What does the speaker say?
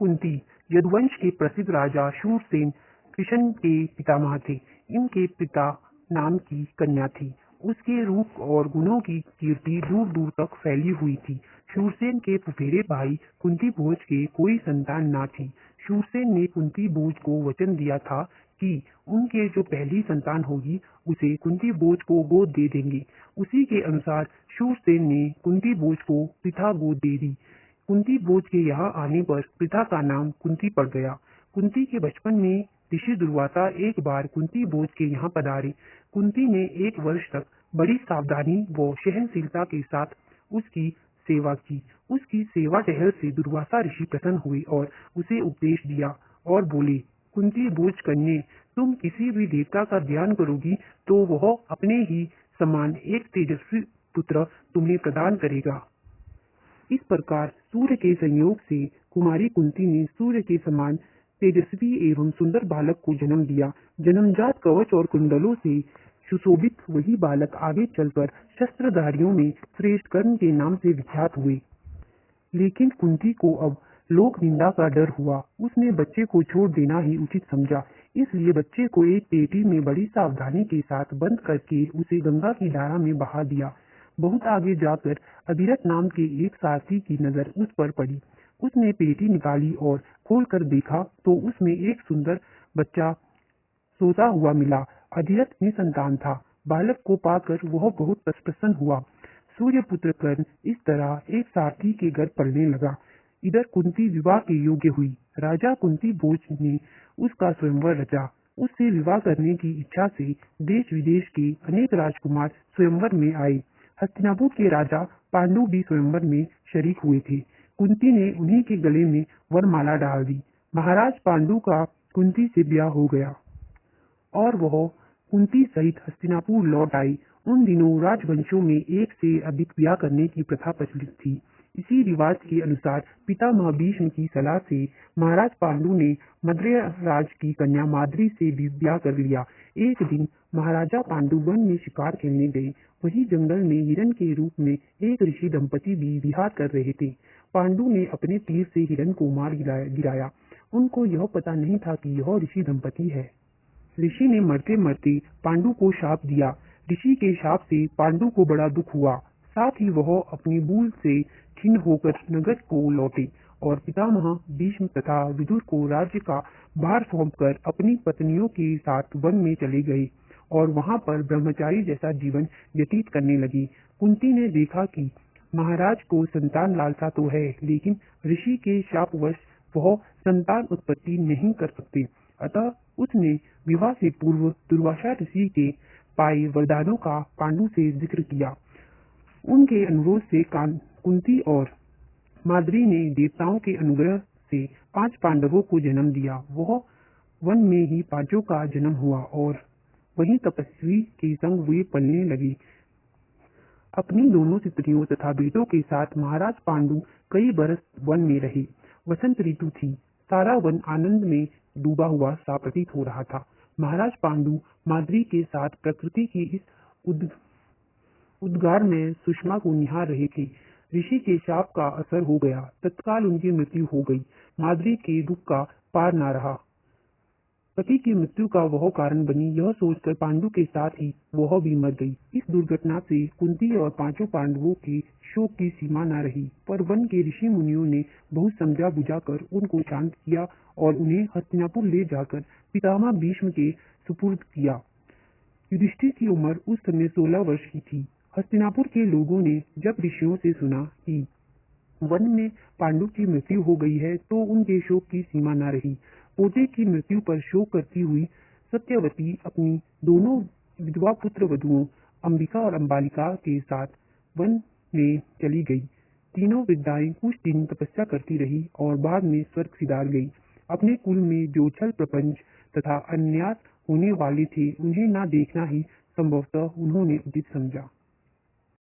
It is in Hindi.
कुंती यदुवंश के प्रसिद्ध राजा शूरसेन कृष्ण के पितामह थे। इनके पिता नाम की कन्या थी। उसके रूप और गुणों की कीर्ति दूर दूर तक फैली हुई थी। शूरसेन के फुफेरे भाई कुंती भोज के कोई संतान ना थी। शूरसेन ने कुंती भोज को वचन दिया था कि उनके जो पहली संतान होगी उसे कुंती भोज को गोद दे देंगे। उसी के अनुसार शूरसेन ने कुंती भोज को पृथा गोद दे दी। कुंती भोज के यहाँ आने पर पृथा का नाम कुंती पड़ गया। कुंती के बचपन में ऋषि दुर्वासा एक बार कुंती भोज के यहाँ पधारे। कुंती ने 1 वर्ष तक बड़ी सावधानी व सहनशीलता के साथ उसकी सेवा की। उसकी सेवा टहल से दुर्वासा ऋषि प्रसन्न हुए और उसे उपदेश दिया और बोले, कुंती भोज कन्ये, तुम किसी भी देवता का ध्यान करोगी तो वह अपने ही समान एक तेजस्वी पुत्र तुम्हें प्रदान करेगा। इस प्रकार सूर्य के संयोग से कुमारी कुंती ने सूर्य के समान तेजस्वी एवं सुंदर बालक को जन्म दिया। जन्मजात कवच और कुंडलों से सुशोभित वही बालक आगे चलकर शस्त्रधारियों में श्रेष्ठ कर्ण के नाम से विख्यात हुए। लेकिन कुंती को अब लोक निंदा का डर हुआ। उसने बच्चे को छोड़ देना ही उचित समझा। इसलिए बच्चे को एक पेटी में बड़ी सावधानी के साथ बंद करके उसे गंगा की धारा में बहा दिया। बहुत आगे जाकर अभिरथ नाम के एक सारथी की नजर उस पर पड़ी। उसने पेटी निकाली और खोलकर देखा तो उसमें एक सुंदर बच्चा सोता हुआ मिला। अधिरथ निसंतान था। बालक को पाकर वह बहुत प्रसन्न हुआ। सूर्यपुत्र कर्ण इस तरह एक सारथी के घर पलने लगा। इधर कुंती विवाह के योग्य हुई। राजा कुंती भोज ने उसका स्वयंवर रचा। उससे विवाह करने की इच्छा से देश विदेश के अनेक राजकुमार स्वयंवर में आए। हस्तिनापुर के राजा पांडु भी स्वयंवर में शरीक हुए थे। कुंती ने उन्हीं के गले में वरमाला डाल दी। महाराज पांडु का कुंती से ब्याह हो गया और वह कुंती सहित हस्तिनापुर लौट आई। उन दिनों राजवंशों में एक से अधिक ब्याह करने की प्रथा प्रचलित थी। इसी रिवाज के अनुसार पितामह भीष्म की सलाह से महाराज पांडु ने मद्र राज की कन्या माद्री से भी ब्याह कर लिया। एक दिन महाराजा पांडु वन में शिकार खेलने गए। वही जंगल में हिरण के रूप में एक ऋषि दंपति भी विहार कर रहे थे। पांडु ने अपने तीर से हिरण को मार गिराया। उनको यह पता नहीं था कि यह ऋषि दंपति है। ऋषि ने मरते मरते पांडु को शाप दिया। ऋषि के शाप से पांडु को बड़ा दुख हुआ। साथ ही वह अपनी भूल से खिन्न होकर नगर को लौटे और पितामह भीष्म तथा विदुर को राज्य का भार सौंपकर अपनी पत्नियों के साथ वन में चले गए और वहां पर ब्रह्मचारी जैसा जीवन व्यतीत करने लगे। कुंती ने देखा कि महाराज को संतान लालसा तो है, लेकिन ऋषि के शापवश वह संतान उत्पत्ति नहीं कर सकते। अतः उसने विवाह से पूर्व दुर्वासा ऋषि के पाए वरदानों का पांडु से जिक्र किया। उनके अनुरोध से कुंती और माद्री ने देवताओं के अनुग्रह से 5 पांडवों को जन्म दिया। वह वन में ही पांचों का जन्म हुआ और वहीं तपस्वी के संग वे पलने लगे। अपनी दोनों स्त्रियों तथा बेटों के साथ महाराज पांडु कई बरस वन में रहे। वसंत ऋतु थी। सारा वन आनंद में डूबा हुआ सा प्रतीत हो रहा था। महाराज पांडु माद्री के साथ प्रकृति की इस उद्गार में सुषमा को निहार रहे थे। ऋषि के शाप का असर हो गया। तत्काल उनकी मृत्यु हो गई। माद्री के दुख का पार न रहा। पति की मृत्यु का वह कारण बनी, यह सोचकर पांडु के साथ ही वह भी मर गई। इस दुर्घटना से कुंती और 5 पांडवों के शोक की सीमा न रही। पर वन के ऋषि मुनियों ने बहुत समझा बुझाकर उनको शांत किया और उन्हें हस्तिनापुर ले जाकर पितामह भीष्म के सुपुर्द किया। युधिष्ठिर की उम्र उस समय 16 वर्ष की थी। हस्तिनापुर के लोगों ने जब ऋषियों से सुना कि वन में पांडु की मृत्यु हो गई है तो उनके शोक की सीमा न रही। पोते की मृत्यु पर शोक करती हुई सत्यवती अपनी दोनों विधवा पुत्र वधुओं अंबिका और अंबालिका के साथ वन में चली गई। तीनों विद्याएं कुछ दिन तपस्या करती रही और बाद में स्वर्ग सिधार गई। अपने कुल में जो छल प्रपंच तथा अन्याय होने वाले थे उन्हें न देखना ही संभवतः उन्होंने उचित समझा।